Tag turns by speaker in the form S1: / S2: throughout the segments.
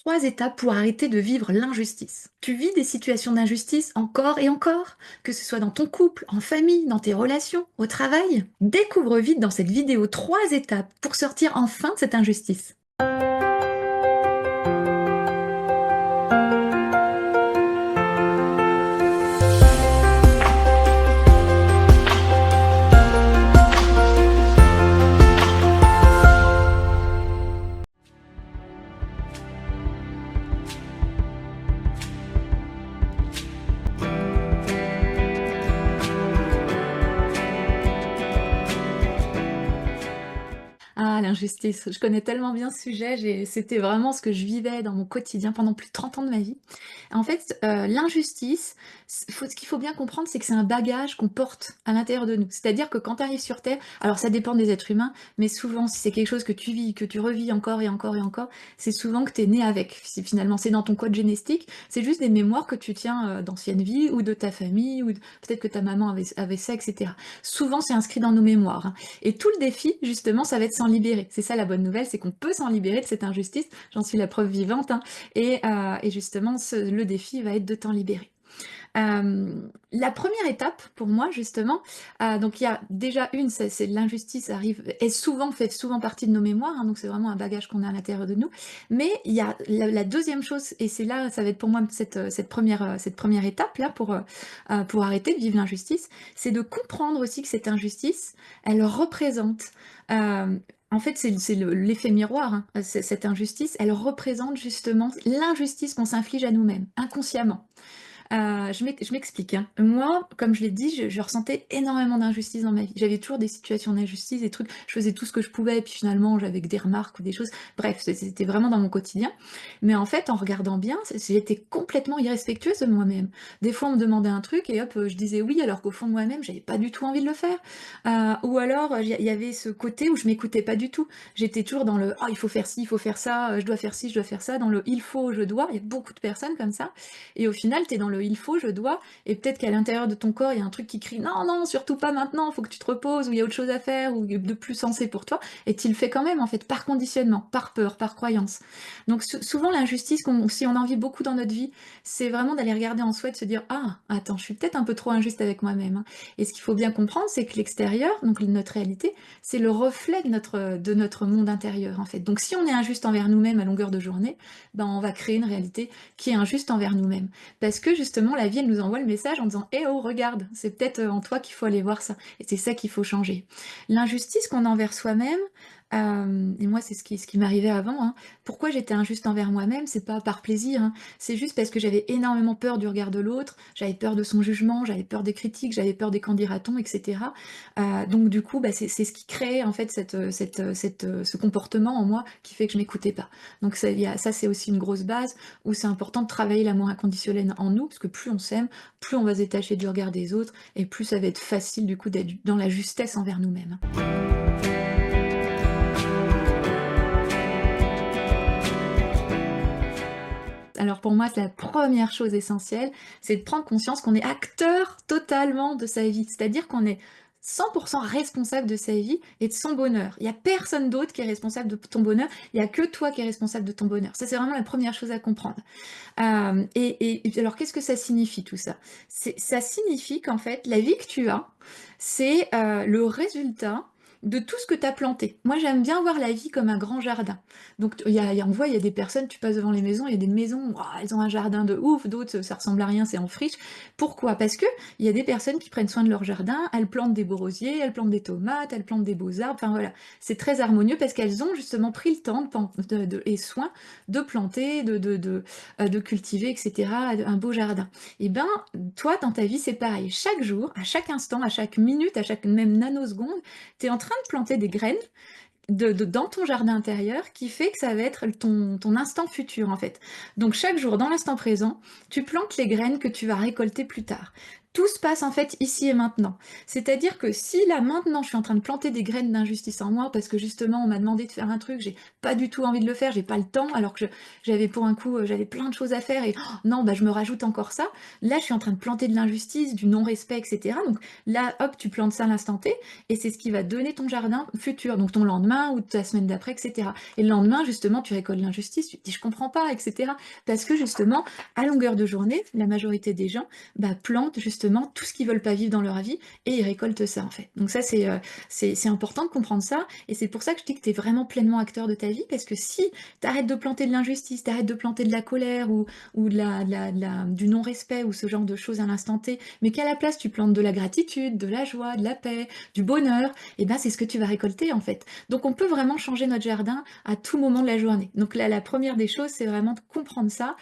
S1: 3 étapes pour arrêter de vivre l'injustice. Tu vis des situations d'injustice encore et encore, que ce soit dans ton couple, en famille, dans tes relations, au travail. Découvre vite dans cette vidéo 3 étapes pour sortir enfin de cette injustice. Ah, l'injustice. Je connais tellement bien ce sujet. C'était vraiment ce que je vivais dans mon quotidien pendant plus de 30 ans de ma vie. En fait, l'injustice, ce qu'il faut bien comprendre, c'est que c'est un bagage qu'on porte à l'intérieur de nous. C'est-à-dire que quand tu arrives sur Terre, alors ça dépend des êtres humains, mais souvent, si c'est quelque chose que tu vis, que tu revis encore et encore et encore, c'est souvent que tu es né avec. Si finalement, c'est dans ton code génétique, c'est juste des mémoires que tu tiens d'anciennes vies ou de ta famille, ou peut-être que ta maman avait ça, etc. Souvent, c'est inscrit dans nos mémoires, hein. Et tout le défi, justement, ça va être s'en libérer. C'est ça la bonne nouvelle, c'est qu'on peut s'en libérer de cette injustice. J'en suis la preuve vivante, hein. Et justement, le défi va être de t'en libérer. La première étape pour moi justement, donc il y a déjà une, c'est l'injustice arrive fait souvent partie de nos mémoires, hein, donc c'est vraiment un bagage qu'on a à l'intérieur de nous. Mais il y a la 2e chose, et c'est là, ça va être pour moi cette première étape là pour arrêter de vivre l'injustice, c'est de comprendre aussi que cette injustice, elle représente, en fait, c'est l'effet miroir, hein, cette injustice, elle représente justement l'injustice qu'on s'inflige à nous-mêmes, inconsciemment. Je m'explique, hein. Moi, comme je l'ai dit, je ressentais énormément d'injustice dans ma vie. J'avais toujours des situations d'injustice, des trucs, je faisais tout ce que je pouvais, et puis finalement, j'avais que des remarques ou des choses. Bref, c'était vraiment dans mon quotidien. Mais en fait, en regardant bien, j'étais complètement irrespectueuse de moi-même. Des fois, on me demandait un truc et hop, je disais oui, alors qu'au fond de moi-même, j'avais pas du tout envie de le faire. Ou alors, il y avait ce côté où je m'écoutais pas du tout. J'étais toujours dans le: «Oh, il faut faire ci, il faut faire ça, je dois faire ci, je dois faire ça», dans le «il faut, je dois». Il y a beaucoup de personnes comme ça. Et au final, tu es dans le «il faut, je dois», et peut-être qu'à l'intérieur de ton corps, il y a un truc qui crie: «Non, non, surtout pas maintenant, faut que tu te reposes», ou il y a autre chose à faire, ou de plus sensé pour toi, et tu le fais quand même, en fait, par conditionnement, par peur, par croyance. Donc souvent, l'injustice, si on en vit beaucoup dans notre vie, c'est vraiment d'aller regarder en soi et de se dire: «Ah, attends, je suis peut-être un peu trop injuste avec moi-même, hein». Et ce qu'il faut bien comprendre, c'est que l'extérieur, donc notre réalité, c'est le reflet de notre monde intérieur, en fait. Donc si on est injuste envers nous-mêmes à longueur de journée, ben, on va créer une réalité qui est injuste envers nous-mêmes. Parce que justement, la vie, elle nous envoie le message en disant: «Eh oh, regarde, c'est peut-être en toi qu'il faut aller voir ça, et c'est ça qu'il faut changer». L'injustice qu'on a envers soi-même, et moi, c'est ce qui m'arrivait avant, hein. Pourquoi j'étais injuste envers moi-même? C'est pas par plaisir, hein, c'est juste parce que j'avais énormément peur du regard de l'autre, j'avais peur de son jugement, j'avais peur des critiques, j'avais peur des «qu'en dira-t-on», et cetera. Donc du coup, bah, c'est ce qui créait en fait ce comportement en moi qui fait que je m'écoutais pas. Donc ça, c'est aussi une grosse base où c'est important de travailler l'amour inconditionnel en nous, parce que plus on s'aime, plus on va se détacher du regard des autres, et plus ça va être facile du coup d'être dans la justesse envers nous-mêmes. Alors pour moi, c'est la première chose essentielle, c'est de prendre conscience qu'on est acteur totalement de sa vie. C'est-à-dire qu'on est 100% responsable de sa vie et de son bonheur. Il y a personne d'autre qui est responsable de ton bonheur, il y a que toi qui es responsable de ton bonheur. Ça, c'est vraiment la première chose à comprendre. Et alors qu'est-ce que ça signifie tout ça? Ça signifie qu'en fait, la vie que tu as, c'est, le résultat de tout ce que tu as planté. Moi, j'aime bien voir la vie comme un grand jardin. Donc on voit, il y a des personnes, tu passes devant les maisons, il y a des maisons, waouh, elles ont un jardin de ouf, d'autres, ça ressemble à rien, c'est en friche. Pourquoi? Parce qu'il y a des personnes qui prennent soin de leur jardin, elles plantent des beaux rosiers, elles plantent des tomates, elles plantent des beaux arbres, enfin voilà. C'est très harmonieux parce qu'elles ont justement pris le temps et soin de planter, de cultiver, etc., un beau jardin. Et ben, toi, dans ta vie, c'est pareil. Chaque jour, à chaque instant, à chaque minute, à chaque même nanoseconde, tu es en train de planter des graines dans ton jardin intérieur qui fait que ça va être ton instant futur, en fait. Donc chaque jour, dans l'instant présent, tu plantes les graines que tu vas récolter plus tard. Tout se passe en fait ici et maintenant. C'est-à-dire que si là maintenant je suis en train de planter des graines d'injustice en moi parce que justement on m'a demandé de faire un truc, j'ai pas du tout envie de le faire, j'ai pas le temps, alors que j'avais pour un coup j'avais plein de choses à faire et oh, non bah je me rajoute encore ça. Là je suis en train de planter de l'injustice, du non-respect, etc. Donc là hop tu plantes ça à l'instant T et c'est ce qui va donner ton jardin futur, donc ton lendemain ou ta semaine d'après, etc. Et le lendemain justement tu récoltes l'injustice, tu te dis je comprends pas, etc. Parce que justement à longueur de journée la majorité des gens bah, plantent justement tout ce qu'ils veulent pas vivre dans leur vie et ils récoltent ça en fait. Donc ça c'est important de comprendre ça et c'est pour ça que je dis que tu es vraiment pleinement acteur de ta vie parce que si tu arrêtes de planter de l'injustice, tu arrêtes de planter de la colère ou du non-respect ou ce genre de choses à l'instant T, mais qu'à la place tu plantes de la gratitude, de la joie, de la paix, du bonheur, et ben c'est ce que tu vas récolter en fait. Donc on peut vraiment changer notre jardin à tout moment de la journée. Donc là la première des choses c'est vraiment de comprendre ça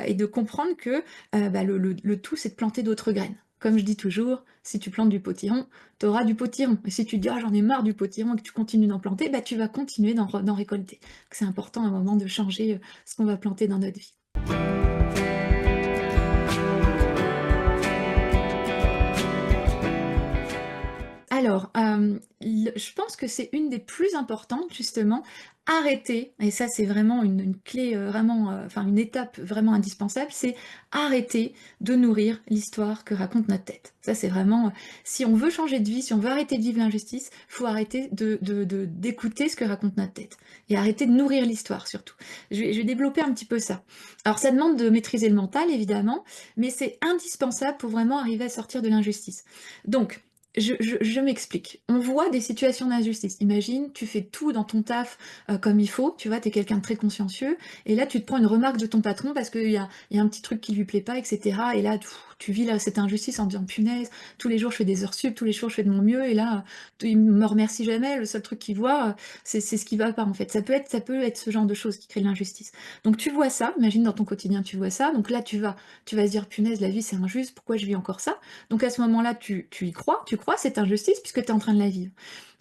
S1: et de comprendre que bah, le tout, c'est de planter d'autres graines. Comme je dis toujours, si tu plantes du potiron, tu auras du potiron. Et si tu te dis, ah, j'en ai marre du potiron et que tu continues d'en planter, bah, tu vas continuer d'en récolter. C'est important à un moment de changer ce qu'on va planter dans notre vie. Alors, je pense que c'est une des plus importantes justement, arrêter et ça c'est vraiment une clé, vraiment, enfin une étape vraiment indispensable, c'est arrêter de nourrir l'histoire que raconte notre tête. Ça c'est vraiment, si on veut changer de vie, si on veut arrêter de vivre l'injustice, faut arrêter d'écouter ce que raconte notre tête et arrêter de nourrir l'histoire surtout. Je vais développer un petit peu ça. Alors ça demande de maîtriser le mental évidemment, mais c'est indispensable pour vraiment arriver à sortir de l'injustice. Donc je m'explique. On voit des situations d'injustice. Imagine, tu fais tout dans ton taf comme il faut, tu vois, tu es quelqu'un de très consciencieux, et là tu te prends une remarque de ton patron parce qu'il y a un petit truc qui lui plaît pas, etc. Et là, tu vis là, cette injustice en disant, punaise, tous les jours je fais des heures sup, tous les jours je fais de mon mieux, et là, il me remercie jamais, le seul truc qu'il voit, c'est ce qui va pas en fait. Ça peut être ce genre de choses qui crée de l'injustice. Donc tu vois ça, imagine dans ton quotidien tu vois ça, donc là tu vas se dire, punaise, la vie c'est injuste, pourquoi je vis encore ça? Donc à ce moment-là, tu y crois, tu crois à cette injustice puisque tu es en train de la vivre.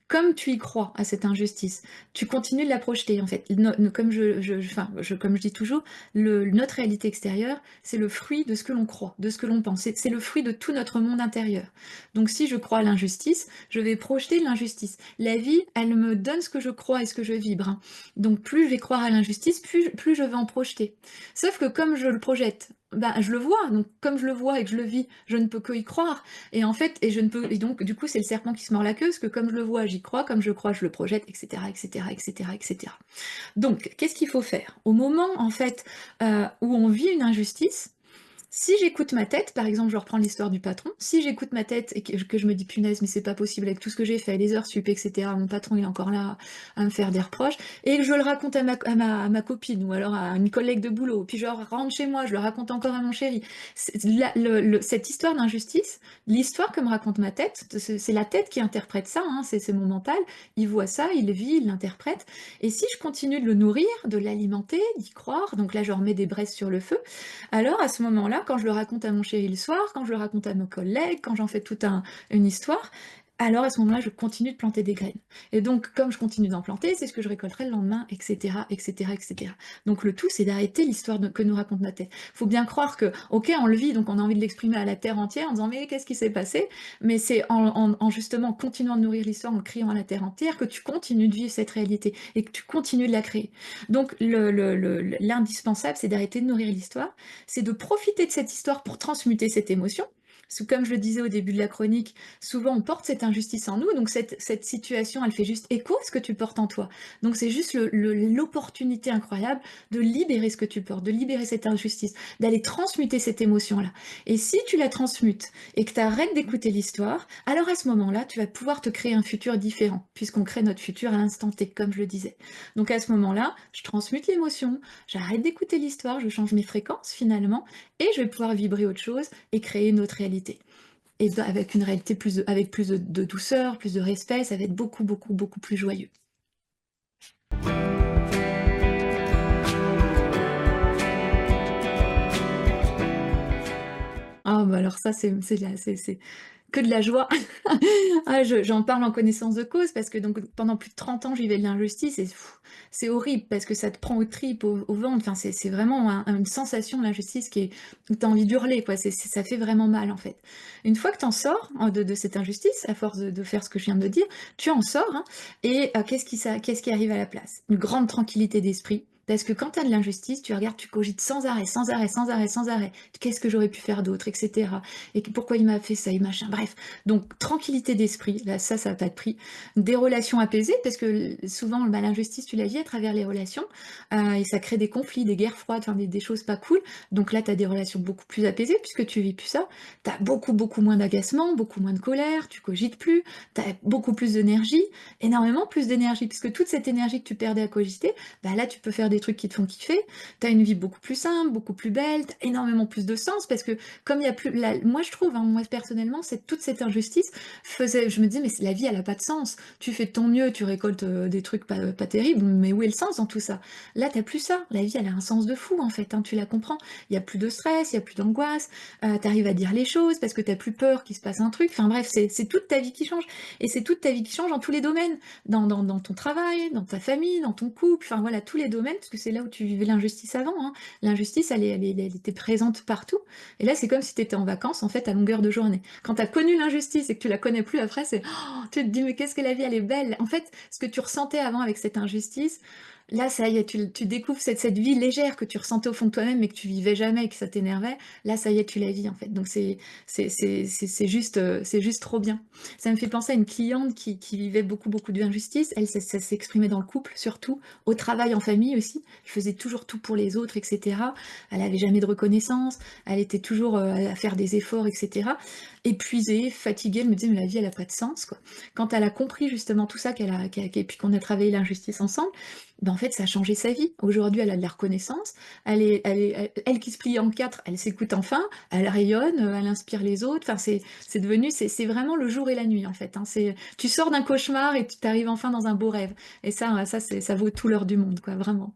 S1: Comme tu y crois à cette injustice, tu continues de la projeter en fait. Comme je dis toujours, notre réalité extérieure, c'est le fruit de ce que l'on croit, de ce que l'on pense. C'est le fruit de tout notre monde intérieur. Donc si je crois à l'injustice, je vais projeter de l'injustice. La vie, elle me donne ce que je crois et ce que je vibre, hein. Donc plus je vais croire à l'injustice, plus je vais en projeter. Sauf que comme je le projette, ben, je le vois. Donc comme je le vois et que je le vis, je ne peux que y croire. Et en fait, et donc, du coup, c'est le serpent qui se mord la queue, parce que comme je le vois, j'y crois, comme je crois, je le projette, etc., etc., etc., etc. Donc, qu'est-ce qu'il faut faire? Au moment, en fait, où on vit une injustice, si j'écoute ma tête, par exemple, je reprends l'histoire du patron, si j'écoute ma tête et que je me dis punaise, mais c'est pas possible avec tout ce que j'ai fait, les heures sup, etc., mon patron il est encore là à me faire des reproches, et que je le raconte à ma copine ou alors à une collègue de boulot, puis je rentre chez moi, je le raconte encore à mon chéri. Cette histoire d'injustice, l'histoire que me raconte ma tête, c'est la tête qui interprète ça, hein, c'est mon mental, il voit ça, il le vit, il l'interprète, et si je continue de le nourrir, de l'alimenter, d'y croire, donc là je remets des braises sur le feu, alors à ce moment-là, quand je le raconte à mon chéri le soir, quand je le raconte à mes collègues, quand j'en fais toute une histoire, alors à ce moment-là, je continue de planter des graines. Et donc, comme je continue d'en planter, c'est ce que je récolterai le lendemain, etc., etc., etc. Donc le tout, c'est d'arrêter l'histoire que nous raconte notre tête. Il faut bien croire que, ok, on le vit, donc on a envie de l'exprimer à la terre entière en disant, mais qu'est-ce qui s'est passé? Mais c'est en justement continuant de nourrir l'histoire, en le criant à la terre entière, que tu continues de vivre cette réalité et que tu continues de la créer. Donc l'indispensable, c'est d'arrêter de nourrir l'histoire, c'est de profiter de cette histoire pour transmuter cette émotion. Parce que comme je le disais au début de la chronique, souvent on porte cette injustice en nous, donc cette situation, elle fait juste écho à ce que tu portes en toi. Donc c'est juste l'opportunité incroyable de libérer ce que tu portes, de libérer cette injustice, d'aller transmuter cette émotion-là. Et si tu la transmutes et que tu arrêtes d'écouter l'histoire, alors à ce moment-là, tu vas pouvoir te créer un futur différent, puisqu'on crée notre futur à l'instant T, comme je le disais. Donc à ce moment-là, je transmute l'émotion, j'arrête d'écouter l'histoire, je change mes fréquences finalement, et je vais pouvoir vibrer autre chose et créer une autre réalité. Et avec une réalité avec plus de douceur, plus de respect, ça va être beaucoup, beaucoup, beaucoup plus joyeux. Ah, bah alors ça, c'est que de la joie. Ah, j'en parle en connaissance de cause parce que donc, pendant plus de 30 ans, je vivais de l'injustice et c'est horrible parce que ça te prend aux tripes, au ventre, enfin, c'est vraiment une sensation, l'injustice qui est où tu as envie d'hurler, quoi, ça fait vraiment mal, en fait. Une fois que tu en sors, de cette injustice, à force de faire ce que je viens de dire, tu en sors, hein, et qu'est-ce qui arrive à la place? Une grande tranquillité d'esprit. Parce que quand tu as de l'injustice, tu regardes, tu cogites sans arrêt, sans arrêt, sans arrêt, sans arrêt. Qu'est-ce que j'aurais pu faire d'autre, etc. Et pourquoi il m'a fait ça, et machin. Bref. Donc, tranquillité d'esprit, là, ça n'a pas de prix. Des relations apaisées, parce que souvent, bah, l'injustice, tu la vis à travers les relations, et ça crée des conflits, des guerres froides, enfin, des choses pas cool. Donc là, tu as des relations beaucoup plus apaisées, puisque tu vis plus ça. Tu as beaucoup, beaucoup moins d'agacement, beaucoup moins de colère, tu cogites plus, tu as beaucoup plus d'énergie, énormément plus d'énergie, puisque toute cette énergie que tu perdais à cogiter, bah là, tu peux faire des trucs qui te font kiffer, tu as une vie beaucoup plus simple, beaucoup plus belle, tu as énormément plus de sens, parce que comme il y a plus... moi, je trouve, hein, moi, personnellement, toute cette injustice faisait... Je me dis, mais la vie, elle a pas de sens. Tu fais de ton mieux, tu récoltes des trucs pas terribles, mais où est le sens dans tout ça? Là, t'as plus ça. La vie, elle a un sens de fou, en fait, hein, tu la comprends. Il y a plus de stress, il y a plus d'angoisse, tu arrives à dire les choses parce que t'as plus peur qu'il se passe un truc. Enfin bref, c'est toute ta vie qui change. Et c'est toute ta vie qui change dans tous les domaines. Dans ton travail, dans ta famille, dans ton couple, enfin voilà, tous les domaines, parce que c'est là où tu vivais l'injustice avant, hein. L'injustice, elle était présente partout. Et là, c'est comme si tu étais en vacances, en fait, à longueur de journée. Quand tu as connu l'injustice et que tu la connais plus après, tu te dis, mais qu'est-ce que la vie, elle est belle. En fait, ce que tu ressentais avant avec cette injustice, là, ça y est, tu découvres cette vie légère que tu ressentais au fond de toi-même, mais que tu vivais jamais et que ça t'énervait. Là, ça y est, tu la vis, en fait. Donc, c'est juste trop bien. Ça me fait penser à une cliente qui vivait beaucoup, beaucoup d'injustice. Elle, ça s'exprimait dans le couple, surtout, au travail, en famille aussi. Elle faisait toujours tout pour les autres, etc. Elle avait jamais de reconnaissance. Elle était toujours à faire des efforts, etc. Épuisée, fatiguée. Elle me disait, mais la vie, elle a pas de sens, quoi. Quand elle a compris justement tout ça, et puis qu'on a travaillé l'injustice ensemble, ben en fait, ça a changé sa vie. Aujourd'hui, elle a de la reconnaissance. Elle qui se plie en quatre, elle s'écoute enfin, elle rayonne, elle inspire les autres. Enfin, c'est devenu, c'est vraiment le jour et la nuit, en fait, hein. Tu sors d'un cauchemar et tu t'arrives enfin dans un beau rêve. Et ça vaut tout l'or du monde, quoi, vraiment.